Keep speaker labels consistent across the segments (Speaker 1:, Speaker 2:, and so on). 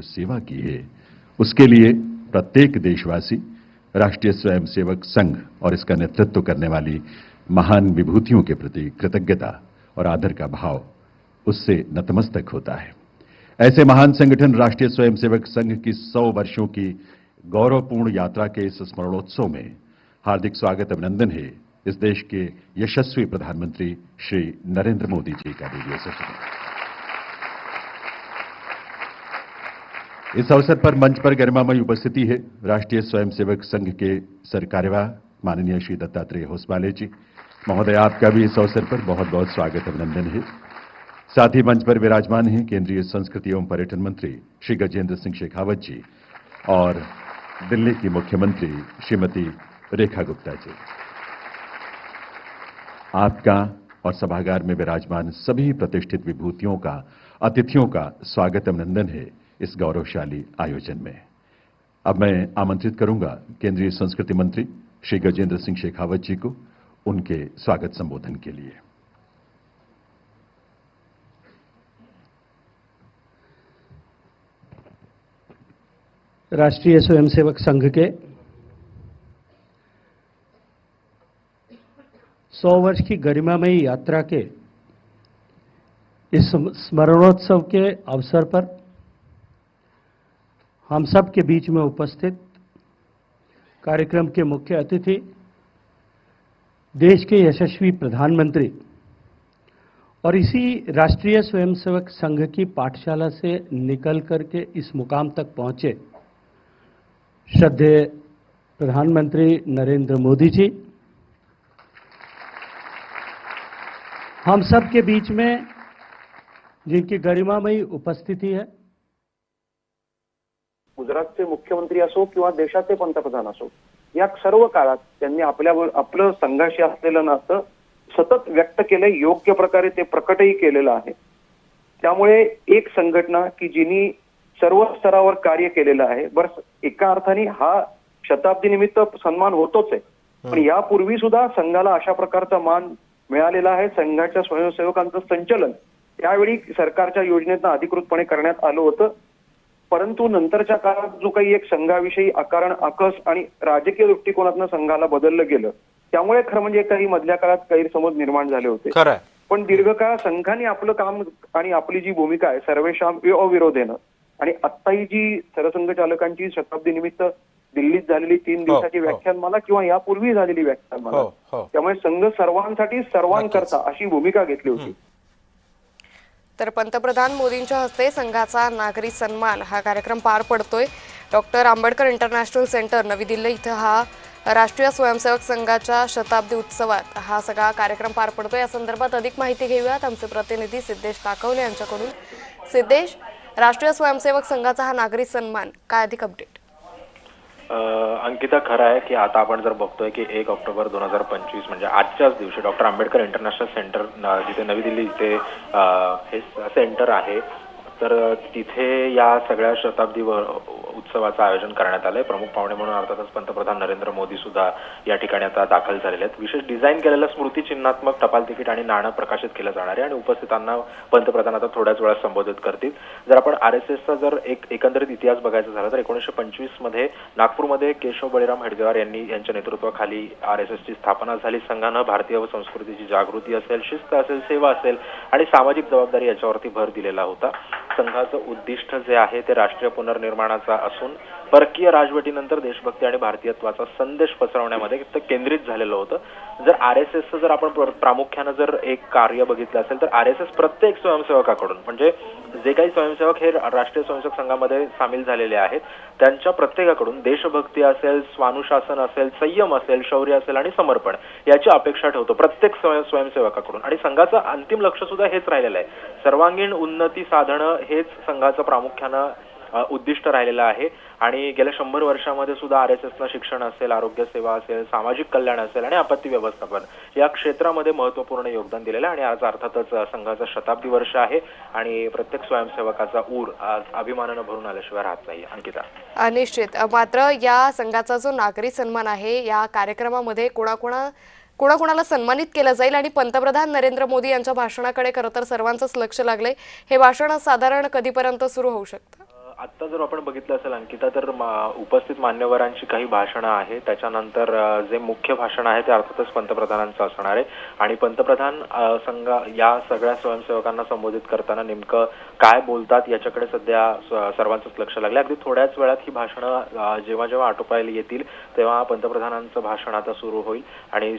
Speaker 1: सेवा की है, उसके लिए प्रत्येक देशवासी राष्ट्रीय स्वयंसेवक संघ और इसका नेतृत्व करने वाली महान विभूतियों के प्रति कृतज्ञता और आदर का भाव उससे नतमस्तक होता है। ऐसे महान संगठन राष्ट्रीय स्वयंसेवक संघ की 100 वर्षों की गौरवपूर्ण यात्रा के इस स्मरणोत्सव में हार्दिक स्वागत अभिनंदन है इस देश के यशस्वी प्रधानमंत्री श्री नरेंद्र मोदी जी का रेडियो सेशन। इस अवसर पर मंच पर गरिमामयी उपस्थिति है राष्ट्रीय स्वयंसेवक संघ के सरकार्यवाह माननीय श्री दत्तात्रेय होसमाले जी महोदय, आपका भी इस अवसर पर बहुत बहुत स्वागत अभिनंदन है। साथ ही मंच पर विराजमान हैं केंद्रीय संस्कृति एवं पर्यटन मंत्री श्री गजेंद्र सिंह शेखावत जी और दिल्ली की मुख्यमंत्री श्रीमती रेखा गुप्ता जी। आपका और सभागार में विराजमान सभी प्रतिष्ठित विभूतियों का, अतिथियों का स्वागत अभिनंदन है इस गौरवशाली आयोजन में। अब मैं आमंत्रित करूंगा केंद्रीय संस्कृति मंत्री श्री गजेंद्र सिंह शेखावत जी को उनके स्वागत संबोधन के लिए।
Speaker 2: राष्ट्रीय स्वयंसेवक संघ के 100 वर्ष की गरिमामयी यात्रा के इस स्मरणोत्सव के अवसर पर हम सब के बीच में उपस्थित कार्यक्रम के मुख्य अतिथि, देश के यशस्वी प्रधानमंत्री और इसी राष्ट्रीय स्वयंसेवक संघ की पाठशाला से निकल करके इस मुकाम तक पहुंचे श्रद्धेय प्रधानमंत्री नरेंद्र मोदी जी, हम सब के बीच में जिनकी गरिमामयी उपस्थिति है,
Speaker 3: गुजरातचे मुख्यमंत्री असो किंवा देशाचे पंतप्रधान असो, या सर्व काळात त्यांनी आपलं संघाशी असलेलं नातं सतत व्यक्त केलंय, योग्य प्रकारे ते प्रकटही केलेलं आहे। त्यामुळे एक संघटना की जिनी सर्व स्तरावर कार्य केलेलं आहे, बस एका अर्थाने हा शताब्दी निमित्त सन्मान होतोच आहे, पण यापूर्वी सुद्धा संघाला अशा प्रकारचा मान मिळालेला आहे। संघाच्या स्वयंसेवकांचं संचलन त्यावेळी सरकारच्या योजनेतून अधिकृतपणे करण्यात आलं होतं, परंतु नंतरच्या काळात जो काही एक संघाविषयी आकारण, आकस आणि राजकीय दृष्टिकोनातून संघाला बदललं गेलं, त्यामुळे खरं म्हणजे काही मधल्या काळात गैरसमज निर्माण झाले होते। पण दीर्घकाळ संघाने आपलं काम आणि आपली जी भूमिका आहे सर्वेशाम अविरोधेनं, आणि आत्ताही जी सरसंघचालकांची शताब्दी निमित्त दिल्लीत झालेली 3 दिवसाची व्याख्यानमाला किंवा यापूर्वी झालेली व्याख्यानमाला, त्यामुळे संघ सर्वांसाठी सर्वांकरता अशी भूमिका घेतली होती।
Speaker 4: तर पंतप्रधान मोदींच्या हस्ते संघाचा नागरी सन्मान हा कार्यक्रम पार पडतोय। डॉक्टर आंबेडकर इंटरनॅशनल सेंटर नवी दिल्ली इथं हा राष्ट्रीय स्वयंसेवक संघाच्या शताब्दी उत्सवात हा सगळा कार्यक्रम पार पडतोय। या संदर्भात अधिक माहिती घेऊयात आमचे प्रतिनिधी सिद्धेश ताकवले यांच्याकडून। सिद्धेश, राष्ट्रीय स्वयंसेवक संघाचा हा नागरी सन्मान, काय अधिक अपडेट?
Speaker 5: अंकिता, खरं आहे की आता आपण जर बघतोय की 1 ऑक्टोबर 2025 म्हणजे आजच्याच दिवशी डॉक्टर आंबेडकर इंटरनॅशनल सेंटर जिथे नवी दिल्ली इथे हे सेंटर आहे, तर तिथे या सगळ्या शताब्दी उत्सवाचं आयोजन करण्यात आलंय। प्रमुख पाहुणे म्हणून अर्थातच पंतप्रधान नरेंद्र मोदी सुद्धा या ठिकाणी आता दाखल झालेले आहेत। विशेष डिझाईन केलेलं स्मृती चिन्हात्मक टपाल तिकीट आणि नाणं प्रकाशित केलं जाणार आहे आणि उपस्थितांना पंतप्रधान आता थोड्याच वेळात संबोधित करतील। जर आपण RSSचा जर एकंदरीत इतिहास बघायचा झाला तर 1925 मध्ये नागपूरमध्ये केशव बळीराम हेडगेवार यांच्या नेतृत्वाखाली RSSची स्थापना झाली। संघानं भारतीय संस्कृतीची जागृती असेल, शिस्त असेल, सेवा असेल आणि सामाजिक जबाबदारी याच्यावरती भर दिलेला होता। संघाचं उद्दिष्ट जे आहे ते राष्ट्रीय पुनर्निर्माणाचा असून परकीय राजवटीनंतर देशभक्ती आणि भारतीयत्वाचा संदेश पसरवण्यामध्ये ते केंद्रित झालेलं होतं। जर RSSचं जर आपण प्रामुख्याने जर एक कार्य बघितलं असेल तर RSS प्रत्येक स्वयंसेवकाकडून, म्हणजे जे काही स्वयंसेवक हे राष्ट्रीय स्वयंसेवक संघामध्ये सामील झालेले आहेत त्यांच्या प्रत्येकाकडून देशभक्ती असेल, स्वानुशासन असेल, संयम असेल, शौर्य असेल आणि समर्पण याची अपेक्षा ठेवतो प्रत्येक स्वयंसेवकाकडून। आणि संघाचं अंतिम लक्ष सुद्धा हेच राहिलेलं आहे, सर्वांगीण उन्नती साधणं हेच संघाचं प्रामुख्यानं उद्दिष्ट राहिलेलं आहे। आणि गेल्या 100 वर्षांमध्ये सुद्धा RSSनं शिक्षण असेल, आरोग्य सेवा असेल, सामाजिक कल्याण असेल आणि आपत्ती व्यवस्थापन या क्षेत्रामध्ये महत्त्वपूर्ण योगदान दिलेलं आहे। आणि आज अर्थातच संघाचं शताब्दी वर्ष आहे आणि प्रत्येक स्वयंसेवकाचा ऊर आज अभिमानानं भरून आल्याशिवाय राहत नाही। अंकिता,
Speaker 4: निश्चित, मात्र या संघाचा जो नागरी सन्मान आहे या कार्यक्रमामध्ये कोणाकोणाला सन्मानित केलं जाईल आणि पंतप्रधान नरेंद्र मोदी यांच्या भाषणाकडे खरं तर सर्वांचंच लक्ष लागलंय। हे भाषण साधारण कधीपर्यंत सुरू होऊ शकतं?
Speaker 5: आत्ता जर आपण बघितलं असेल अंकिता, तर उपस्थित मान्यवरांची काही भाषणं आहेत. त्याच्यानंतर जे मुख्य भाषण आहे ते अर्थातच पंतप्रधानांचं असणार आहे. आणि पंतप्रधान या सगळ्या स्वयंसेवकांना संबोधित करताना नेमकं काय बोलतात याच्याकडे सध्या सर्वांचंच लक्ष लागलं. अगदी थोड्याच वेळात ही भाषणं जेव्हा जेव्हा आटोपायला येतील तेव्हा पंतप्रधानांचं भाषण आता सुरू होईल आणि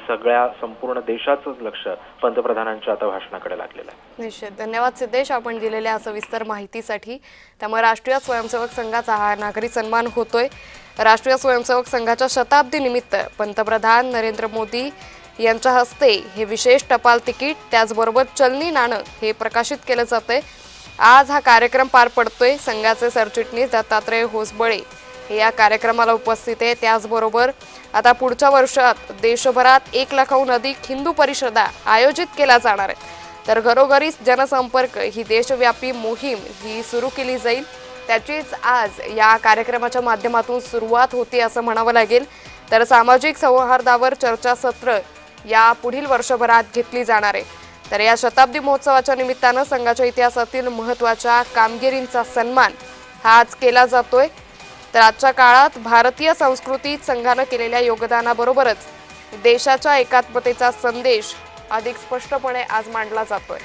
Speaker 5: संपूर्ण देशाचंच लक्ष पंतप्रधानांच्या आता भाषणाकडे लागलेलं आहे.
Speaker 4: निश्चित. धन्यवाद सिद्धेश, आपण दिलेल्या सविस्तर माहितीसाठी. त्यामुळे राष्ट्रीय स्वयंसेवक संघाचा हा नागरी सन्मान होतोय. राष्ट्रीय स्वयंसेवक संघाच्या शताब्दी निमित्त पंतप्रधान नरेंद्र मोदी यांच्या हस्ते हे विशेष टपाल तिकीट त्याचबरोबर चलनी नाणं हे प्रकाशित केलं जातंय. आज हा कार्यक्रम पार पडतोय. संघाचे सरचिटणीस दत्तात्रय होसबळे हे या कार्यक्रमाला उपस्थित आहे. त्याचबरोबर आता पुढच्या वर्षात देशभरात 1 लाखाहून अधिक हिंदू परिषदा आयोजित केल्या जाणार आहेत. तर घरोघरी जनसंपर्क ही देशव्यापी मोहीम ही सुरू केली जाईल. त्याचीच आज या कार्यक्रमाच्या माध्यमातून सुरुवात होती असं म्हणावं लागेल. तर सामाजिक सौहार्दावर चर्चासत्र या पुढील वर्षभरात घेतली जाणार आहे. तर या शताब्दी महोत्सवाच्या निमित्तानं संघाच्या इतिहासातील महत्त्वाच्या कामगिरींचा सन्मान हा आज केला जातोय. तर आजच्या काळात भारतीय संस्कृतीत संघानं केलेल्या योगदानाबरोबरच देशाच्या एकात्मतेचा संदेश अधिक स्पष्टपणे आज मांडला जातोय.